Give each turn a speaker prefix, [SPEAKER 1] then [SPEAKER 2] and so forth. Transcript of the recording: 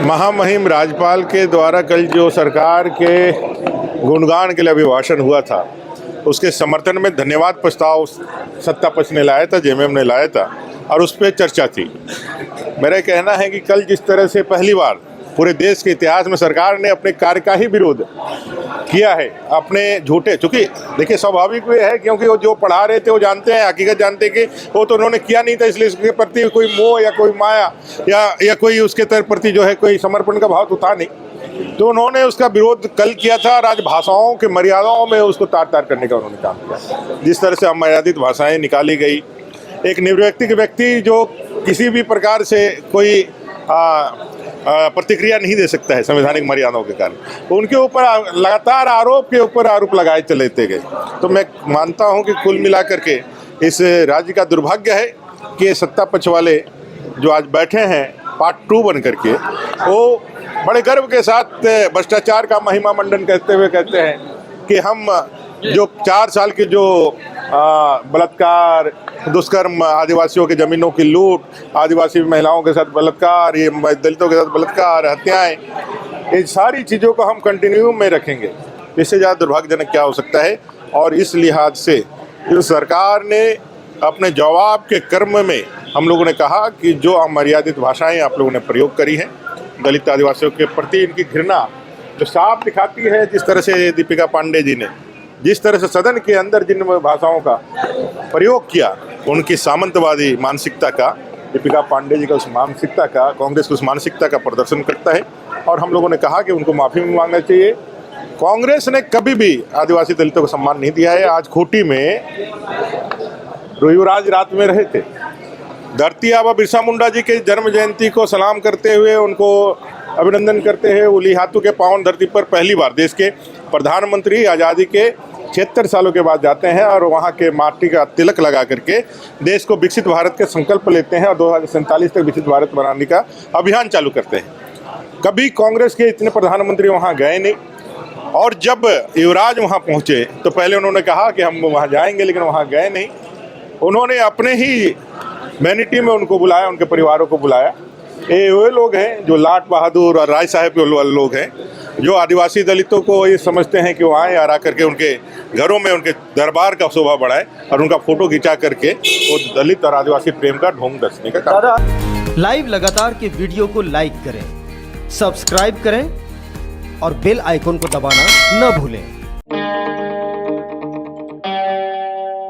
[SPEAKER 1] महामहिम राज्यपाल के द्वारा कल जो सरकार के गुणगान के लिए अभिभाषण हुआ था, उसके समर्थन में धन्यवाद प्रस्ताव सत्ता पक्ष ने लाया था, जेएमएम ने लाया था और उस पर चर्चा थी। मेरा कहना है कि कल जिस तरह से पहली बार पूरे देश के इतिहास में सरकार ने अपने कार्य का ही विरोध किया है, अपने झूठे, चूँकि देखिए स्वाभाविक भी है क्योंकि वो जो पढ़ा रहे थे वो जानते हैं, हकीकत जानते कि वो तो उन्होंने किया नहीं था, इसलिए उसके प्रति कोई मोह या कोई माया या कोई उसके प्रति जो है कोई समर्पण का भाव तो था नहीं। तो उन्होंने उसका विरोध कल किया था और आज भाषाओं के मर्यादाओं में उसको तार तार करने का उन्होंने काम किया। जिस तरह से अमर्यादित भाषाएं निकाली गई, एक निर्व्यक्तिक व्यक्ति जो किसी भी प्रकार से कोई प्रतिक्रिया नहीं दे सकता है संवैधानिक मर्यादाओं के कारण, उनके ऊपर लगातार आरोप के ऊपर आरोप लगाए चलेते गए। तो मैं मानता हूं कि कुल मिलाकर के इस राज्य का दुर्भाग्य है कि सत्ता पक्ष वाले जो आज बैठे हैं पार्ट 2 बन करके, वो बड़े गर्व के साथ भ्रष्टाचार का महिमा मंडन करते हुए कहते हैं कि हम जो 4 साल के जो बलात्कार, दुष्कर्म, आदिवासियों की ज़मीनों की लूट, आदिवासी महिलाओं के साथ बलात्कार, ये दलितों के साथ बलात्कार, हत्याएं, ये सारी चीज़ों को हम कंटिन्यू में रखेंगे। इससे ज़्यादा दुर्भाग्यजनक क्या हो सकता है। और इस लिहाज से जो सरकार ने अपने जवाब के क्रम में हम लोगों ने कहा कि जो अमर्यादित भाषाएं आप लोगों ने प्रयोग करी हैं, दलित आदिवासियों के प्रति इनकी घृणा जो साफ दिखाती है, जिस तरह से दीपिका पांडे जी ने जिस तरह से सदन के अंदर जिन भाषाओं का प्रयोग किया, उनकी सामंतवादी मानसिकता का, दीपिका पांडे जी का उस मानसिकता का, कांग्रेस की उस मानसिकता का प्रदर्शन करता है। और हम लोगों ने कहा कि उनको माफ़ी मांगना चाहिए। कांग्रेस ने कभी भी आदिवासी दलितों को सम्मान नहीं दिया है। आज खूंटी में युवराज रात में रहे थे, धरती आबा बिरसा मुंडा जी के जन्म जयंती को सलाम करते हुए, उनको अभिनंदन करते हुए उलीहातू के पावन धरती पर पहली बार देश के प्रधानमंत्री आज़ादी के 76 सालों के बाद जाते हैं और वहाँ के माटी का तिलक लगा करके देश को विकसित भारत के संकल्प लेते हैं और 2047 तक विकसित भारत बनाने का अभियान चालू करते हैं। कभी कांग्रेस के इतने प्रधानमंत्री वहाँ गए नहीं। और जब युवराज वहाँ पहुँचे तो पहले उन्होंने कहा कि हम वहाँ जाएंगे, लेकिन वहाँ गए नहीं। उन्होंने अपने ही वैनिटी में उनको बुलाया, उनके परिवारों को बुलाया। ये वे लोग हैं जो लाट बहादुर और राय साहब के लोग हैं, जो आदिवासी दलितों को ये समझते हैं कि वो आए और आकर के उनके घरों में उनके दरबार का शोभा बढ़ाए और उनका फोटो खिंचा करके वो दलित और आदिवासी प्रेम का ढोंग दसने का काम।
[SPEAKER 2] लाइव लगातार के वीडियो को लाइक करें, सब्सक्राइब करें और बेल आइकन को दबाना न भूलें।